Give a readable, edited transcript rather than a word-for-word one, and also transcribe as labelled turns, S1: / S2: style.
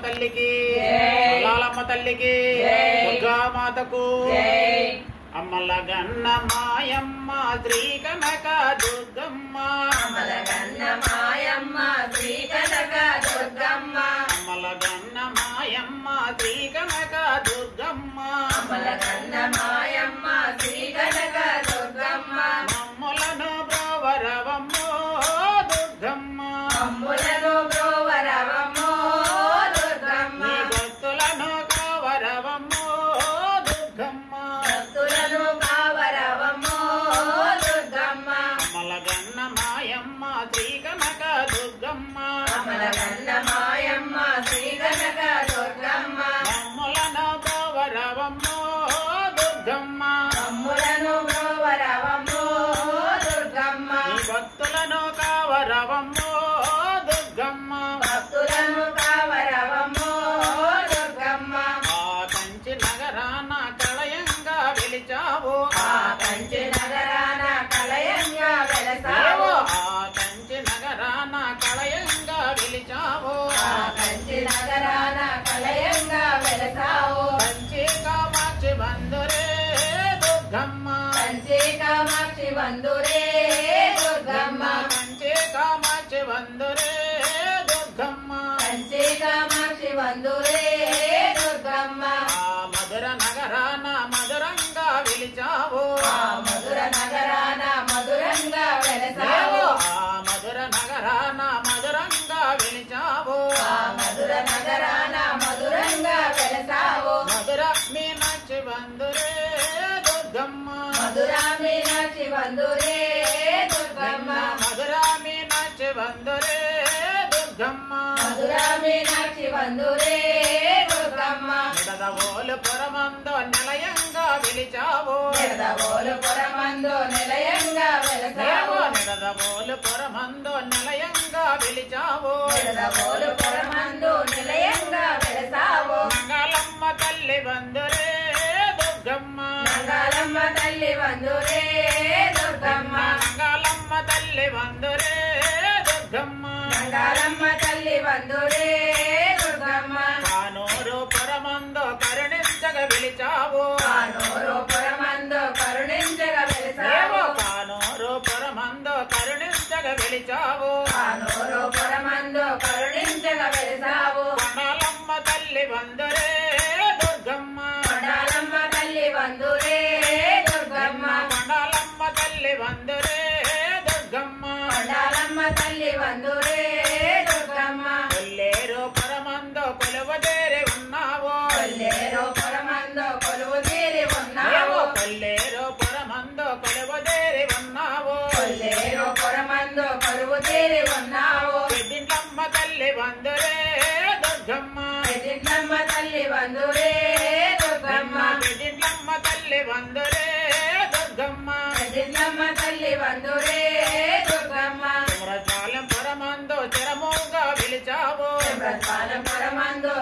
S1: తల్లికి లాలమ్మ తల్లికి దుర్గా మాతకు అమ్మల గన్న మాయమ్మ శ్రీ కనక దుర్గమ్మ
S2: అమ్మల గన్న మాయమ్మ శ్రీ కనక దుర్గమ్మ
S1: అమ్మల గన్న మాయమ్మ శ్రీ కనక దుర్గమ్మ
S2: అమ్మల గన్న మాయమ్మ శ్రీ కనక దుర్గమ్మ
S1: మమ్ములను బ్రోవరవమ్మో దుర్గమ్మ
S2: అమ్ములను బ్రోవరవమ్మో దుర్గమ్మ
S1: భక్తులను కావరవమ్మో దుర్గమ్మ
S2: భక్తులను కావరవమ్మో దుర్గమ్మ
S1: అమ్మల గన్న మాయమ్మ శ్రీ కనక దుర్గమ్మ
S2: అమ్మల గన్న మాయమ్మ శ్రీ కనక దుర్గమ్మ
S1: మమ్ములను బ్రోవరవమ్మో దుర్గమ్మ
S2: అమ్ములను బ్రోవరవమ్మో దుర్గమ్మ
S1: భక్తులను కావరవమ్మో దుర్గమ్మ
S2: భక్తులను కావరవమ్మో దుర్గమ్మ
S1: ఆ కంచి నగరాన కళయంగా వెలిచావు
S2: ఆ కంచి నగరాన కలయంగా వెలసావు
S1: ఆ కంచి నగరాన కళయంగా వెలిచావు
S2: ఆ కంచి నగరాన కలయంగా వెలసావు
S1: కంచి కామాక్షి బంధురే దుర్గమ్మ
S2: కంచి కామాక్షి బంధురే దుర్గమ్మ
S1: కంచి కామాక్షి బంధురే దుర్గమ్మ
S2: కంచి కామాక్షి బంధురే దుర్గమ్మ
S1: ఆ మధుర నగరాన మధురంగా వెలిచావు
S2: ఆ మధుర నగరాన మధురంగా వెలసావు
S1: ఆ మధుర నగరాన మధురంగా వెలిచావు
S2: ఆ మధుర నగరాన మధురంగా వెలసావు
S1: మధుర మీనాక్షి బంధురే దుర్గమ్మ
S2: మధుర మీనాక్షి బంధురే దుర్గమ్మ
S1: మధుర మీనాక్షి బంధురే దుర్గమ్మ
S2: మధుర మీనాక్షి బంధురే దుర్గమ్మ
S1: నిడదవోలు పురమందో నిలయంగా వెలిచావు
S2: నిడదవోలు పురమందు నిలయంగా వెలసావు
S1: నిడదవోలు పురమందో నిలయంగా వెలిచావు
S2: నిడదవోలు పురమందు నిలయంగా వెలసావు
S1: మంగళమ్మ తల్లి బంధురే దుర్గమ్మ
S2: మంగళమ్మ తల్లి బంధురే దుర్గమ్మ
S1: మంగళమ్మ తల్లి బంధురే దుర్గమ్మ
S2: మంగళమ్మ తల్లి బంధురే దుర్గమ్మ
S1: కానూరు పురమందో కరుణించగ వెలిచావు
S2: కానూరు పురమందు కరుణించగా వెలసావు
S1: కానూరు పురమందో కరుణించగ వెలిచావు
S2: కానూరు పురమందు కరుణించగా వెలసావు
S1: కొండాలమ్మ తల్లి బంధురే దుర్గమ్మ
S2: కొండాలమ్మ తల్లి బంధురే దుర్గమ్మ
S1: కొండాలమ్మ తల్లి బంధురే దుర్గమ్మ
S2: కొండాలమ్మ తల్లి బంధురే దుర్గమ్మ
S1: కొల్లేరు పురమందో కొలువదేరి ఉన్నావు
S2: కొల్లేరు పురమందు కొలువు తీరి ఉన్నావు
S1: కొల్లేరు పురమందో కొలువదేరి ఉన్నావు
S2: కొల్లేరు పురమందు కొలువు తీరి ఉన్నావు
S1: పెద్దింట్లమ్మ తల్లి బంధురే దుర్గమ్మ
S2: ఎదింట్లమ్మ తల్లి బంధురే దుర్గమ్మ
S1: పెద్దింట్లమ్మ తల్లి బంధురే దుర్గమ్మ
S2: ఎదింట్లమ్మ తల్లి బంధురే దుర్గమ్మ
S1: కుమరపాలెం పురమందో చిరముగా వెలిచావు
S2: బ్రహ్మాలం పురమందు